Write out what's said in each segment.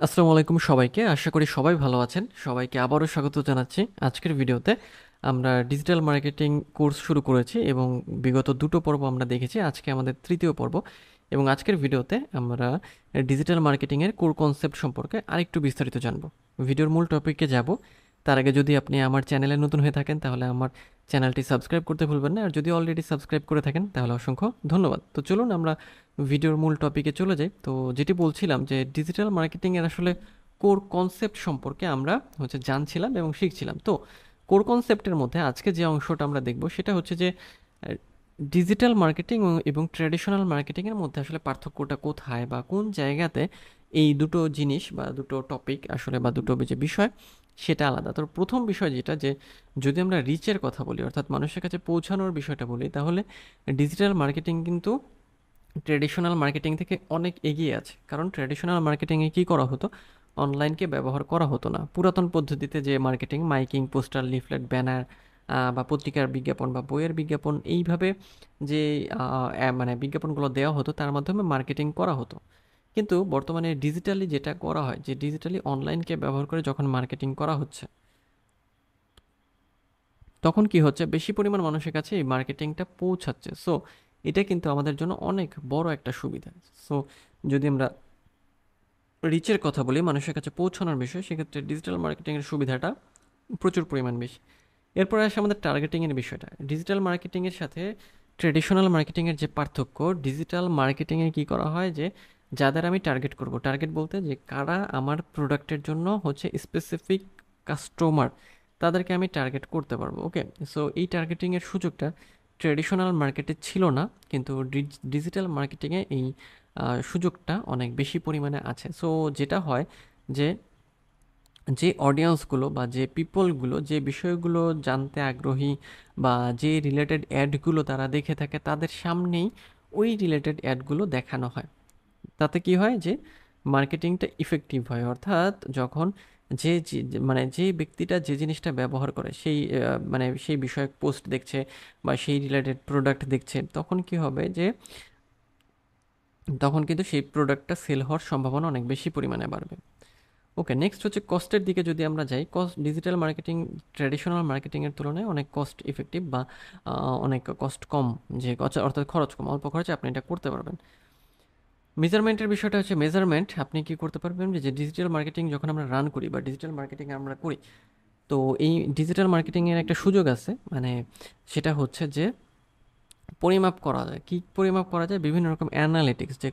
আসসালামু আলাইকুম সবাইকে। আশা করি সবাই ভালো আছেন। সবাইকে আবারও স্বাগত জানাচ্ছি। আজকের ভিডিওতে আমরা ডিজিটাল মার্কেটিং কোর্স শুরু করেছি এবং বিগত ২ টো পর্ব আমরা দেখেছি। আজকে আমাদের ৩য় পর্ব এবং আজকের ভিডিওতে আমরা ডিজিটাল মার্কেটিংয়ের কোর কনসেপ্ট সম্পর্কে আরেকটু বিস্তারিত জানব। ভিডিওর মূল টপিকে যাব। তার আগে যদি আপনি আমার চ্যানেলে নতুন হয়ে থাকেন তাহলে আমার চ্যানেলটি সাবস্ক্রাইব করতে ভুলবেন না। আর যদি অলরেডি সাবস্ক্রাইব করে থাকেন তাহলে অসংখ্য ধন্যবাদ। তো চলুন আমরা ভিডিওর মূল টপিকে চলে যাই। তো যেটি বলছিলাম যে ডিজিটাল মার্কেটিংয়ের আসলে কোর কনসেপ্ট সম্পর্কে আমরা জানছিলাম এবং শিখছিলাম। তো কোর কনসেপ্টের মধ্যে আজকে যে অংশটা আমরা দেখব সেটা হচ্ছে যে ডিজিটাল মার্কেটিং এবং ট্র্যাডিশনাল মার্কেটিংয়ের মধ্যে আসলে পার্থক্যটা কোথায় বা কোন জায়গাতে এই দুটো জিনিস বা দুটো টপিক আসলে বা দুটো যে বিষয় সেটা আলাদা। তো প্রথম বিষয় যেটা যে যদি আমরা রিচের কথা বলি অর্থাৎ মানুষের কাছে পৌঁছানোর বিষয়টা বলি তাহলে ডিজিটাল মার্কেটিং কিন্তু ট্র্যাডিশনাল মার্কেটিং থেকে অনেক এগিয়ে আছে। কারণ ট্র্যাডিশনাল মার্কেটিংয়ে কী করা হতো, অনলাইনকে ব্যবহার করা হতো না। পুরাতন পদ্ধতিতে যে marketing, miking, poster, leaflet, banner বা পত্রিকার বিজ্ঞাপন বা বইয়ের বিজ্ঞাপন, এইভাবে যে মানে বিজ্ঞাপনগুলো দেওয়া হতো তার মাধ্যমে মার্কেটিং করা হতো। কিন্তু বর্তমানে ডিজিটালি যেটা করা হয়, যে ডিজিটালি অনলাইনকে ব্যবহার করে যখন মার্কেটিং করা হচ্ছে, তখন কি হচ্ছে, বেশি পরিমাণ মানুষের কাছে এই মার্কেটিংটা পৌঁছাচ্ছে। সো এটা কিন্তু আমাদের জন্য অনেক বড় একটা সুবিধা। সো যদি আমরা রিচের কথা বলি, মানুষের কাছে পৌঁছানোর বিষয়, সেক্ষেত্রে ডিজিটাল মার্কেটিংয়ের সুবিধাটা প্রচুর পরিমাণ বেশি। এরপরে আসে আমাদের টার্গেটিংয়ের বিষয়টা। ডিজিটাল মার্কেটিংয়ের সাথে ট্রেডিশনাল মার্কেটিংয়ের যে পার্থক্য, ডিজিটাল মার্কেটিংয়ে কী করা হয় যে যাদের আমি টার্গেট করব, টার্গেট বলতে যে কারা আমার প্রোডাক্টের জন্য স্পেসিফিক কাস্টমার, তাদেরকে আমি টার্গেট করতে পারবো। ওকে, সো এই টার্গেটিংয়ের সুযোগটা ট্রেডিশনাল মার্কেটে ছিল না, কিন্তু ডিজিটাল মার্কেটিংয়ে এই সুযোগটা অনেক বেশি পরিমাণে আছে। সো যেটা হয় যে যে অডিয়েন্সগুলো বা যে পিপলগুলো যে বিষয়গুলো জানতে আগ্রহী বা যে রিলেটেড অ্যাডগুলো তারা দেখে থাকে তাদের সামনেই ওই রিলেটেড অ্যাডগুলো দেখানো হয়। তাতে কি হয় যে মার্কেটিংটা ইফেক্টিভ হয়। অর্থাৎ যখন মানে যে ব্যক্তিটা যে জিনিসটা ব্যবহার করে সেই মানে সেই বিষয়ক পোস্ট দেখছে বা সেই রিলেটেড প্রোডাক্ট দেখছে, তখন কি হবে যে তখন কিন্তু সেই প্রোডাক্টটা সেল হওয়ার সম্ভাবনা অনেক বেশি পরিমাণে বাড়বে। ওকে, নেক্সট হচ্ছে কস্টের দিকে যদি আমরা যাই, ডিজিটাল মার্কেটিং ট্র্যাডিশনাল মার্কেটিংয়ের তুলনায় অনেক কস্ট ইফেক্টিভ বা অনেক কস্ট কম, যে অর্থাৎ খরচ কম, অল্প খরচে আপনি এটা করতে পারবেন। মেজারমেন্টের বিষয়টা হচ্ছে, মেজারমেন্ট আপনি কি করতে পারবেন যে ডিজিটাল মার্কেটিং যখন আমরা রান করি বা ডিজিটাল মার্কেটিং আমরা করি, তো এই ডিজিটাল মার্কেটিংয়ের একটা সুযোগ আছে, মানে সেটা হচ্ছে যে পরিমাপ করা যায়। কি পরিমাপ করা যায়? বিভিন্ন রকম অ্যানালিটিক্স, যে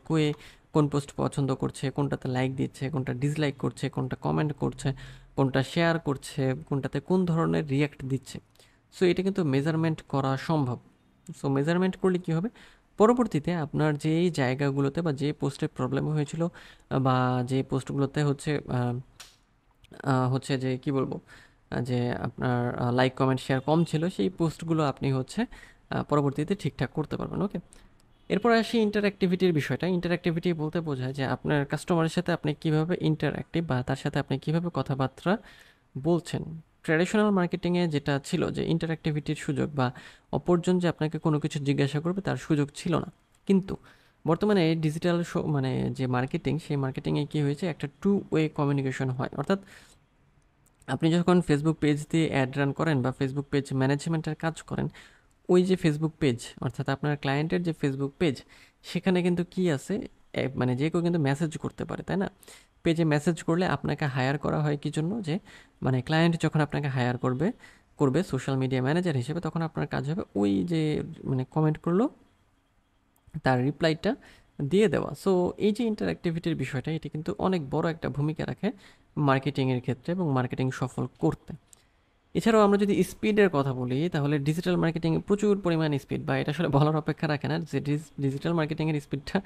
কোন পোস্ট পছন্দ করছে, কোনটাতে লাইক দিচ্ছে, কোনটা ডিসলাইক করছে, কোনটা কমেন্ট করছে, কোনটা শেয়ার করছে, কোনটাতে কোন ধরনের রিয়্যাক্ট দিচ্ছে। সো এটা কিন্তু মেজারমেন্ট করা সম্ভব। সো মেজারমেন্ট করলে কি হবে, পরবর্তীতে আপনার যেই জায়গাগুলোতে বা যে পোস্টে প্রবলেম হয়েছিল বা যে পোস্টগুলোতে যে কি বলবো, যে আপনার লাইক কমেন্ট শেয়ার কম ছিল, সেই পোস্টগুলো আপনি পরবর্তীতে ঠিকঠাক করতে পারবেন। ওকে, এরপর আসি ইন্টারঅ্যাক্টিভিটির বিষয়টা। ইন্টারঅ্যাক্টিভিটি বলতে বোঝায় যে আপনার কাস্টমারের সাথে আপনি কীভাবে ইন্টারঅ্যাক্টিভ বা তার সাথে আপনি কীভাবে কথাবার্তা বলছেন। ট্র্যাডিশনাল মার্কেটিংয়ে যেটা ছিল যে ইন্টারঅ্যাক্টিভিটির সুযোগ বা অপরজন যে আপনাকে কোনো কিছু জিজ্ঞাসা করবে তার সুযোগ ছিল না। কিন্তু বর্তমানে ডিজিটাল মানে যে মার্কেটিং, সেই মার্কেটিংয়ে কী হয়েছে, একটা টু ওয়ে কমিউনিকেশন হয়। অর্থাৎ আপনি যখন ফেসবুক পেজ দিয়ে অ্যাড রান করেন বা ফেসবুক পেজ ম্যানেজমেন্টের কাজ করেন, ওই যে ফেসবুক পেজ অর্থাৎ আপনার ক্লায়েন্টের যে ফেসবুক পেজ, সেখানে কিন্তু কি আছে, মানে যে কেউ কিন্তু মেসেজ করতে পারে, তাই না? পেজে মেসেজ করলে আপনাকে হায়ার করা হয় কি জন্য, যে মানে ক্লায়েন্ট যখন আপনাকে হায়ার করবে করবে সোশ্যাল মিডিয়া ম্যানেজার হিসেবে, তখন আপনার কাজ হবে ওই যে মানে কমেন্ট করলো তার রিপ্লাইটা দিয়ে দেওয়া। সো এই যে ইন্টারঅ্যাক্টিভিটির বিষয়টা, এটি কিন্তু অনেক বড় একটা ভূমিকা রাখে মার্কেটিংয়ের ক্ষেত্রে এবং মার্কেটিং সফল করতে। এছাড়াও আমরা যদি স্পিডের কথা বলি, তাহলে ডিজিটাল মার্কেটিং প্রচুর পরিমাণ স্পিড, বা এটা আসলে বলার অপেক্ষা রাখে না যে ডিজিটাল মার্কেটিংয়ের স্পিডটা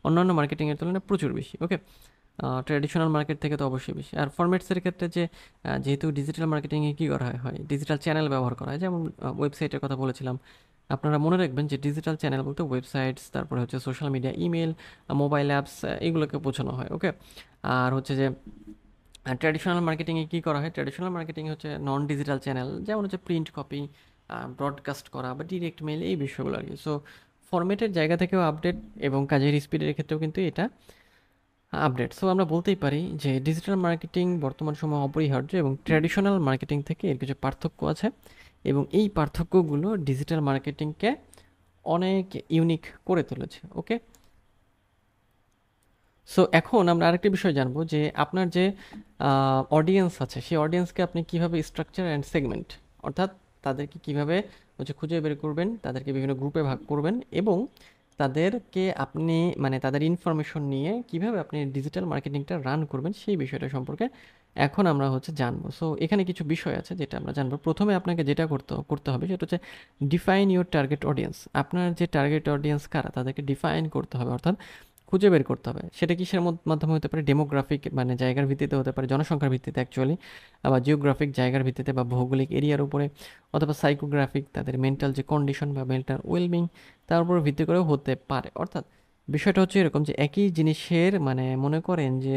অন্যান্য মার্কেটিংয়ের তুলনায় প্রচুর বেশি। ওকে, ট্র্যাডিশনাল মার্কেট থেকে তো অবশ্যই বেশি। আর ফরম্যাটসের ক্ষেত্রে যেহেতু ডিজিটাল মার্কেটিংয়ে কী করা হয়, ডিজিটাল চ্যানেল ব্যবহার করা হয়, যেমন ওয়েবসাইটের কথা বলেছিলাম। আপনারা মনে রাখবেন যে ডিজিটাল চ্যানেল বলতে ওয়েবসাইটস, তারপরে হচ্ছে social media, email, mobile apps, এগুলোকে বোঝানো হয়। ওকে, আর হচ্ছে যে ট্র্যাডিশনাল মার্কেটিংয়ে কী করা হয়, ট্র্যাডিশনাল মার্কেটিং হচ্ছে নন ডিজিটাল চ্যানেল, যেমন হচ্ছে প্রিন্ট কপি, ব্রডকাস্ট করা বা ডিরেক্ট মেল, এই বিষয়গুলো আর কি। সো ফরম্যাটের জায়গা থেকেও আপডেট এবং কাজের স্পিডের ক্ষেত্রেও কিন্তু এটা আপডেট। সো আমরা বলতেই পারি যে ডিজিটাল মার্কেটিং বর্তমান সময়ে অপরিহার্য এবং ট্র্যাডিশনাল মার্কেটিং থেকে এর কিছু পার্থক্য আছে এবং এই পার্থক্যগুলো ডিজিটাল মার্কেটিংকে অনেক ইউনিক করে তুলেছে। ওকে, সো এখন আমরা আরেকটি বিষয় জানবো যে আপনার যে অডিয়েন্স আছে সেই অডিয়েন্সকে আপনি কিভাবে স্ট্রাকচার অ্যান্ড সেগমেন্ট, অর্থাৎ তাদেরকে কিভাবে খুঁজে বের করবেন, তাদেরকে বিভিন্ন গ্রুপে ভাগ করবেন এবং তাদেরকে আপনি তাদের ইনফরমেশন নিয়ে কিভাবে আপনি ডিজিটাল মার্কেটিংটা রান করবেন সেই বিষয়টা সম্পর্কে এখন আমরা জানবো। সো এখানে কিছু বিষয় আছে যেটা আমরা জানবো। প্রথমে আপনাকে যেটা করতে হবে সেটা হচ্ছে ডিফাইন ইউর টার্গেট অডিয়েন্স। আপনার যে টার্গেট অডিয়েন্স কারা তাদেরকে ডিফাইন করতে হবে, অর্থাৎ খুঁজে বের করতে হবে। সেটা কিসের মাধ্যমে হতে পারে? ডেমোগ্রাফিক জায়গার ভিত্তিতে হতে পারে, জনসংখ্যার ভিত্তিতে অ্যাকচুয়ালি, আবার জিওগ্রাফিক জায়গার ভিত্তিতে বা ভৌগোলিক এরিয়ার উপরে, অথবা সাইকোগ্রাফিক তাদের মেন্টাল যে কন্ডিশন বা মেন্টাল ওয়েলবিং তার উপর ভিত্তি করেও হতে পারে। অর্থাৎ বিষয়টা হচ্ছে এরকম যে একই জিনিসের মনে করেন যে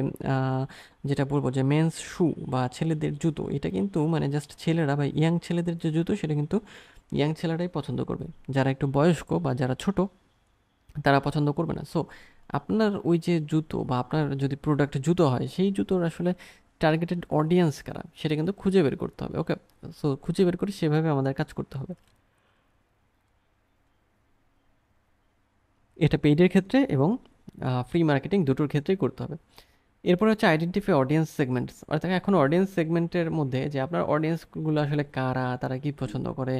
যেটা বলবো যে মেন্স শু বা ছেলেদের জুতো, এটা কিন্তু জাস্ট ছেলেরা বা ইয়াং ছেলেদের যে জুতো সেটা কিন্তু ইয়াং ছেলেরাই পছন্দ করবে, যারা একটু বয়স্ক বা যারা ছোট তারা পছন্দ করবে না। সো আপনার ওই যে জুতো বা আপনার যদি প্রোডাক্ট জুতো হয় সেই জুতোর আসলে টার্গেটেড অডিয়েন্স কারা সেটা কিন্তু খুঁজে বের করতে হবে। ওকে, সো খুঁজে বের করে সেভাবে আমাদের কাজ করতে হবে। এটা পেইডের ক্ষেত্রে এবং ফ্রি মার্কেটিং দুটোর ক্ষেত্রেই করতে হবে। এরপরে হচ্ছে আইডেন্টিফাই অডিয়েন্স সেগমেন্টস, অর্থাৎ এখন অডিয়েন্স সেগমেন্টের মধ্যে যে আপনার অডিয়েন্সগুলো আসলে কারা, তারা কি পছন্দ করে,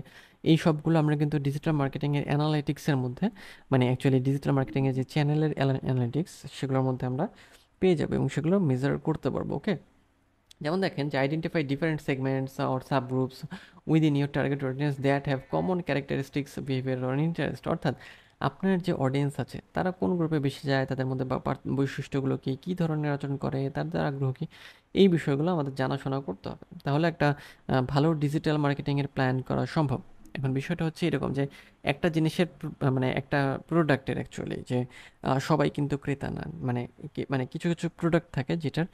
এই সবগুলো আমরা কিন্তু ডিজিটাল মার্কেটিংয়ের অ্যানালাইটিক্সের মধ্যে অ্যাকচুয়ালি ডিজিটাল মার্কেটিংয়ের যে চ্যানেলের অ্যানালিটিক্স সেগুলোর মধ্যে আমরা পেয়ে যাবো এবং সেগুলো মেজার করতে পারবো। ওকে, যেমন দেখেন যে identify different segments or sub groups within your target audience that have common characteristics behaviour or interest. অর্থাৎ আপনার যে অডিয়েন্স আছে তারা কোন গ্রুপে বেশি যায়, তাদের মধ্যে বৈশিষ্ট্যগুলো কী, কী ধরনের আচরণ করে, তাদের আগ্রহ কী, এই বিষয়গুলো আমাদের জানাশোনা করতে হবে। তাহলে একটা ভালো ডিজিটাল মার্কেটিংয়ের প্ল্যান করা সম্ভব। এখন বিষয়টা হচ্ছে এরকম যে একটা জিনিসের একটা প্রোডাক্টের অ্যাকচুয়ালি যে সবাই কিন্তু ক্রেতা না, কিছু কিছু প্রোডাক্ট থাকে যেটার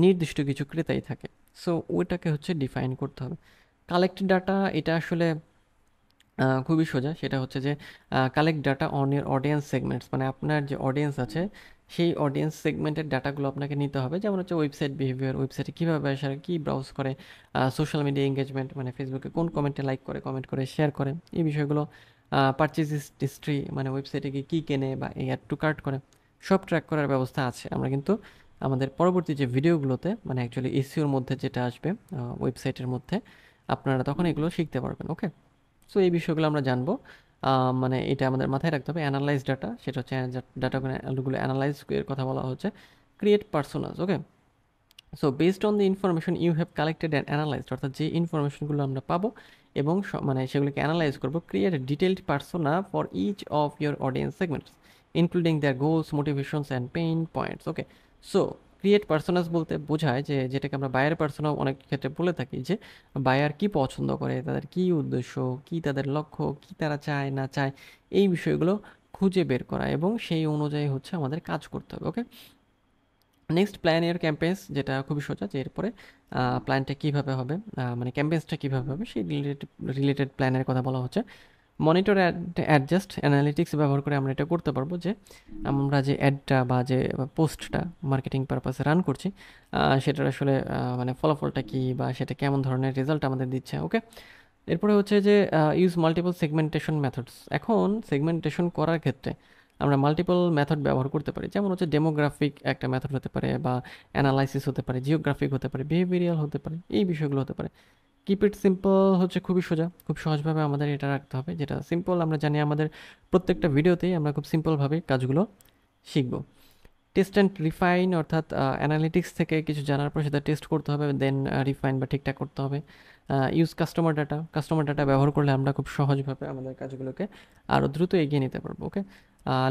নির্দিষ্ট কিছু ক্রেতাই থাকে। সো ওইটাকে ডিফাইন করতে হবে। কালেক্ট ডাটা, এটা আসলে খুবই সোজা। সেটা হচ্ছে যে collect data on year audience segments, আপনার যে অডিয়েন্স আছে সেই অডিয়েন্স সেগমেন্টের ডাটাগুলো আপনাকে নিতে হবে। যেমন ওয়েবসাইট বিহেভিয়ার, ওয়েবসাইটে কীভাবে আসে, কী ব্রাউজ করে, সোশ্যাল মিডিয়া এঙ্গেজমেন্ট ফেসবুকে কোন কমেন্টে লাইক করে, কমেন্ট করে, শেয়ার করে, এই বিষয়গুলো, পারচেজ হিস্ট্রি ওয়েবসাইটে গিয়ে কী কেনে বা এই অ্যাড টু কার্ট করে, সব ট্র্যাক করার ব্যবস্থা আছে। আমরা কিন্তু আমাদের পরবর্তী যে ভিডিওগুলোতে অ্যাকচুয়ালি এসইওর মধ্যে যেটা আসবে ওয়েবসাইটের মধ্যে, আপনারা তখন এগুলো শিখতে পারবেন। ওকে, সো এই বিষয়গুলো আমরা জানবো। এটা আমাদের মাথায় রাখতে হবে। অ্যানালাইজ ডাটা, সেটা হচ্ছে ডাটাগুলো অ্যানালাইজ এর কথা বলা হচ্ছে। Create personas. Okay, so based on the information you have collected and analysed, অর্থাৎ যে ইনফরমেশনগুলো আমরা পাবো এবং সেগুলোকে অ্যানালাইজ করবো। Create detailed persona for each of your audience segments including their goals, motivations and pain points. Okay, so create personas বলতে বোঝায় যে যেটাকে আমরা বায়ার পার্সোনা অনেক ক্ষেত্রে বলে থাকি, যে বায়ার কি পছন্দ করে, তাদের কি উদ্দেশ্য, কি তাদের লক্ষ্য, কি তারা চায় না চায়, এই বিষয়গুলো খুঁজে বের করা এবং সেই অনুযায়ী আমাদের কাজ করতে হবে। ওকে, নেক্সট প্ল্যান ইয়ার ক্যাম্পেন্স, যেটা খুবই সোজা, যে এরপরে প্ল্যানটা কীভাবে হবে, ক্যাম্পেন্সটা কীভাবে হবে সেই রিলেটেড প্ল্যানের কথা বলা হচ্ছে। মনিটর অ্যাডজাস্ট অ্যানালিটিক্স ব্যবহার করে আমরা এটা করতে পারবো যে আমরা যে অ্যাডটা বা যে পোস্টটা মার্কেটিং পারপাসে রান করছি সেটার আসলে ফলাফলটা কী বা সেটা কেমন ধরনের রেজাল্ট আমাদের দিচ্ছে। ওকে, এরপরে যে ইউজ মাল্টিপল সেগমেন্টেশন মেথডস। এখন সেগমেন্টেশন করার ক্ষেত্রে আমরা মাল্টিপল মেথড ব্যবহার করতে পারি। যেমন ডেমোগ্রাফিক একটা মেথড হতে পারে, বা অ্যানালাইসিস হতে পারে, জিওগ্রাফিক হতে পারে, বিহেভিয়ারিয়াল হতে পারে, এই বিষয়গুলো হতে পারে। কিপ ইট সিম্পল খুবই সোজা, খুব সহজভাবে আমাদের এটা রাখতে হবে, যেটা সিম্পল। আমরা জানি আমাদের প্রত্যেকটা ভিডিওতেই আমরা খুব সিম্পলভাবে কাজগুলো শিখব। টেস্ট অ্যান্ড রিফাইন, অর্থাৎ অ্যানালিটিক্স থেকে কিছু জানার পর সেটা টেস্ট করতে হবে, দেন রিফাইন বা ঠিকঠাক করতে হবে। ইউজ কাস্টমার ডাটা ব্যবহার করলে আমরা খুব সহজভাবে আমাদের কাজগুলোকে আরও দ্রুত এগিয়ে নিতে পারবো। ওকে,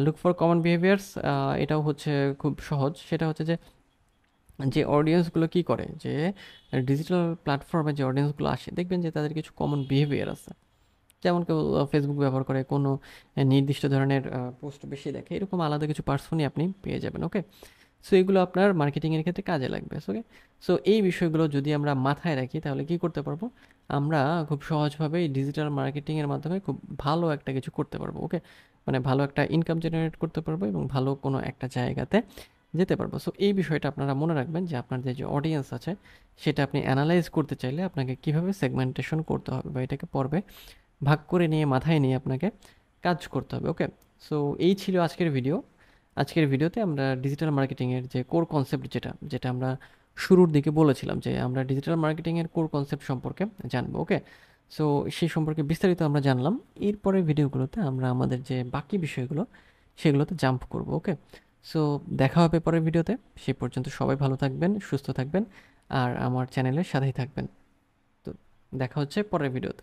লুক ফর কমন বিহেভিয়ার্স, এটাও খুব সহজ। সেটা যে যে অডিয়েন্সগুলো কী করে, যে ডিজিটাল প্ল্যাটফর্মে যে অডিয়েন্সগুলো আসে দেখবেন যে তাদের কিছু কমন বিহেভিয়ার আছে। যেমন কেউ ফেসবুক ব্যবহার করে, কোনো নির্দিষ্ট ধরনের পোস্ট বেশি দেখে, এরকম আলাদা কিছু পার্সনই আপনি পেয়ে যাবেন। ওকে, সো এগুলো আপনার মার্কেটিংয়ের ক্ষেত্রে কাজে লাগবে। ওকে, সো এই বিষয়গুলো যদি আমরা মাথায় রাখি তাহলে কি করতে পারবো, আমরা খুব সহজভাবেই ডিজিটাল মার্কেটিংয়ের মাধ্যমে খুব ভালো একটা কিছু করতে পারবো। ওকে, ভালো একটা ইনকাম জেনারেট করতে পারবো এবং ভালো কোনো একটা জায়গাতে যেতে পারবো। সো এই বিষয়টা আপনারা মনে রাখবেন যে আপনার যে অডিয়েন্স আছে সেটা আপনি অ্যানালাইজ করতে চাইলে আপনাকে কীভাবে সেগমেন্টেশন করতে হবে বা এটাকে পর্বে ভাগ করে নিয়ে মাথায় নিয়ে আপনাকে কাজ করতে হবে। ওকে, সো এই ছিল আজকের ভিডিও। আজকের ভিডিওতে আমরা ডিজিটাল মার্কেটিংয়ের যে কোর কনসেপ্ট যেটা যেটা আমরা শুরুর দিকে বলেছিলাম যে আমরা ডিজিটাল মার্কেটিংয়ের কোর কনসেপ্ট সম্পর্কে জানবো। ওকে, সো সেই সম্পর্কে বিস্তারিত আমরা জানলাম। এরপরের ভিডিওগুলোতে আমরা আমাদের যে বাকি বিষয়গুলো সেগুলোতে জাম্প করব। ওকে, সো দেখা হবে পরের ভিডিওতে। সেই পর্যন্ত সবাই ভালো থাকবেন, সুস্থ থাকবেন আর আমার চ্যানেলের সাথেই থাকবেন। তো দেখা হচ্ছে পরের ভিডিওতে।